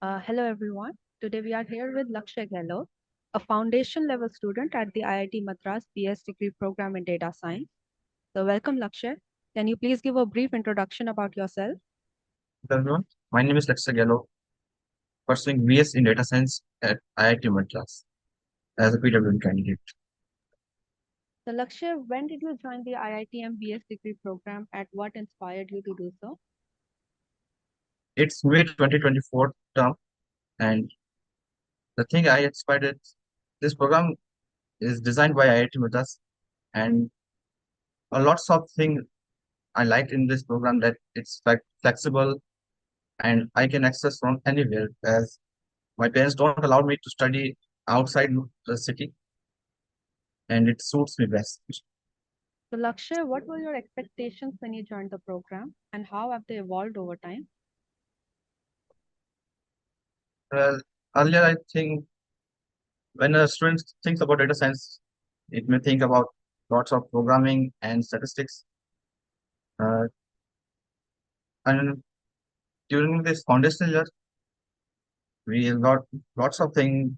Hello everyone. Today we are here with Lakshy Gehlot, a foundation level student at the IIT Madras BS Degree program in data science. So welcome Lakshay. Can you please give a brief introduction about yourself? Hello everyone, my name is Lakshy Gehlot, pursuing BS in Data Science at IIT Madras as a PwD candidate. So Lakshay, when did you join the IIT BS Degree program and what inspired you to do so? It's mid 2024 term, and the thing I inspired this program is designed by IIT Madras, and a lots of things I liked in this program that it's like flexible and I can access from anywhere as my parents don't allow me to study outside the city, and it suits me best. So Lakshay, what were your expectations when you joined the program and how have they evolved over time? Well, earlier I think when a student thinks about data science, it may think about lots of programming and statistics. Uh, and during this foundational year, we got lots of things,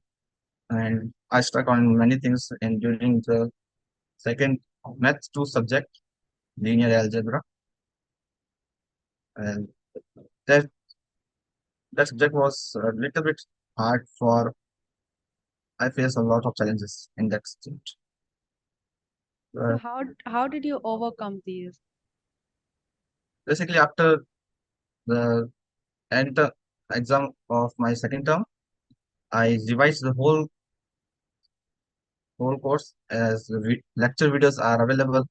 and I stuck on many things. And during the second math two subject, linear algebra, and that that subject was a little bit hard for. I faced a lot of challenges in that subject. So Uh, how did you overcome these? Basically, after the end exam of my second term, I revised the whole course as the lecture videos are available,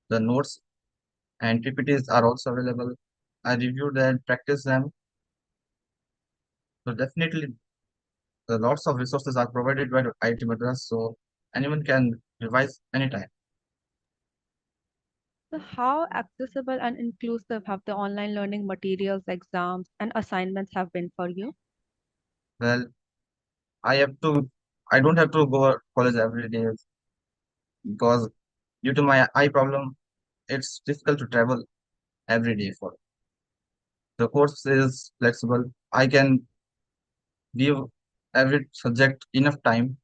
the notes and PPTs are also available. I reviewed and practiced them. So definitely, lots of resources are provided by IIT Madras, so anyone can revise anytime. So how accessible and inclusive have the online learning materials, exams, and assignments have been for you? Well, I have to. I don't have to go to college every day because due to my eye problem, it's difficult to travel every day for. The course is flexible. I can give every subject enough time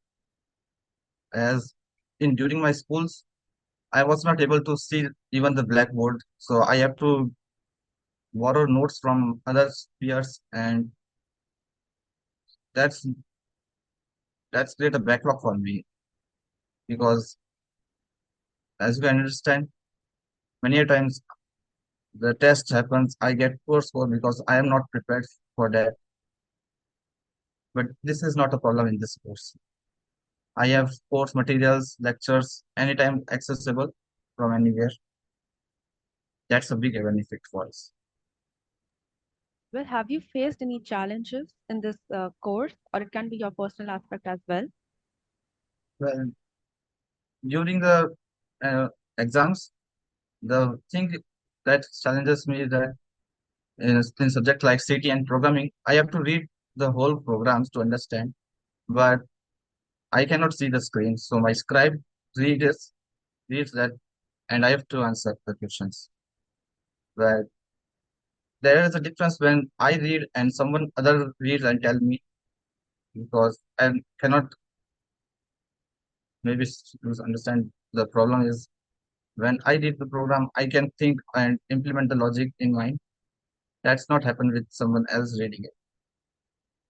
as in during my schools I was not able to see even the blackboard, so I have to borrow notes from other peers, and that's that's create a backlog for me because, as you can understand, many a times the test happens, I get poor score because I am not prepared for that. But this is not a problem in this course. I have course materials, lectures, anytime accessible from anywhere. That's a big benefit for us. Well, have you faced any challenges in this course, or it can be your personal aspect as well? Well, during the uh, exams, the thing that challenges me is that in subject like CT and programming, I have to read the whole programs to understand, but I cannot see the screen. So my scribe reads reads that, and I have to answer the questions. But there is a difference when I read and someone other reads and tell me because I cannot maybe understand the problem is when I read the program, I can think and implement the logic in mind. That's not happen with someone else reading it.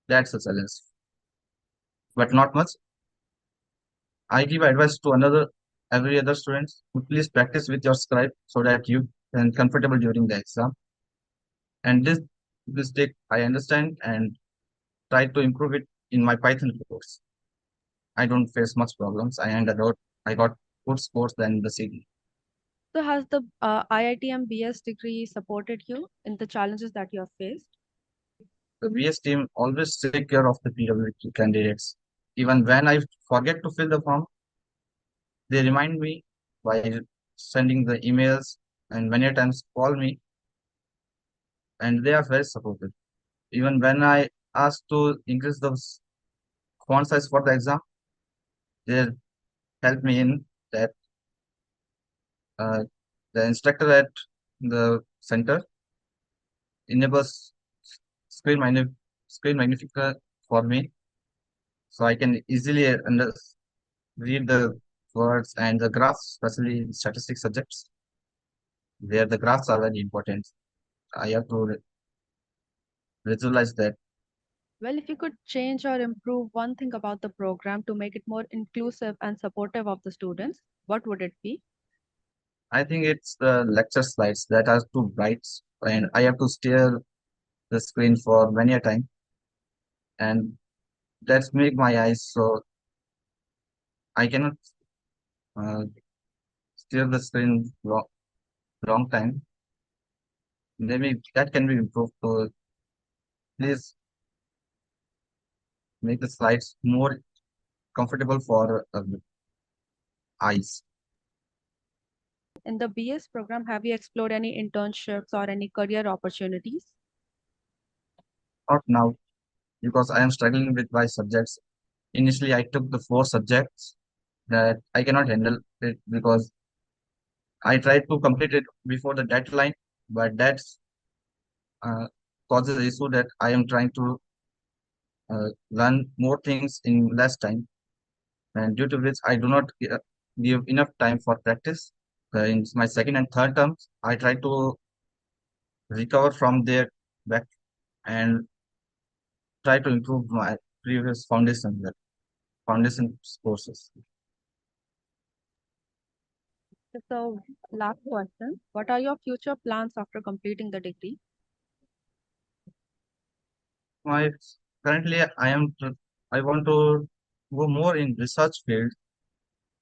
That's a challenge, but not much. I give advice to another every other students to please practice with your scribe so that you can comfortable during the exam. And this mistake I understand and try to improve it in my Python course. I don't face much problems. I got good scores than the CD. So has the IIT BS degree supported you in the challenges that you have faced? The BS team always take care of the PwD candidates. Even when I forget to fill the form, they remind me by sending the emails and many times call me, and they are very supportive. Even when I ask to increase the font size for the exam, they help me in that. Uh, the instructor at the center enables screen screen magnifier for me, so I can easily read the words and the graphs, especially in statistics subjects, where the graphs are very important. I have to visualize that. Well, if you could change or improve one thing about the program to make it more inclusive and supportive of the students, what would it be? I think it's the lecture slides that are too bright, and I have to stare the screen for many a time, and that's make my eyes so I cannot uh, stare the screen long time. Maybe that can be improved. So please make the slides more comfortable for eyes. In the BS program, have you explored any internships or any career opportunities? Not now because I am struggling with my subjects. Initially, I took the four subjects that I cannot handle it because I tried to complete it before the deadline, but that's uh, causes the issue that I am trying to learn more things in less time, and due to which I do not give enough time for practice. In my second and third terms, I try to recover from their back and try to improve my previous foundation courses. So, last question. What are your future plans after completing the degree? My currently I want to go more in research field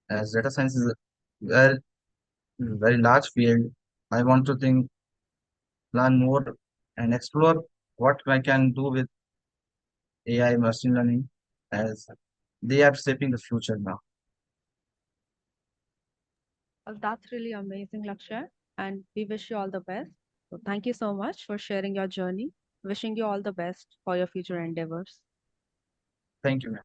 as data science is a very large field. I want to think learn more and explore what I can do with AI machine learning as they are shaping the future now. Well, that's really amazing, Lakshay, and we wish you all the best. So, thank you so much for sharing your journey. Wishing you all the best for your future endeavors. Thank you.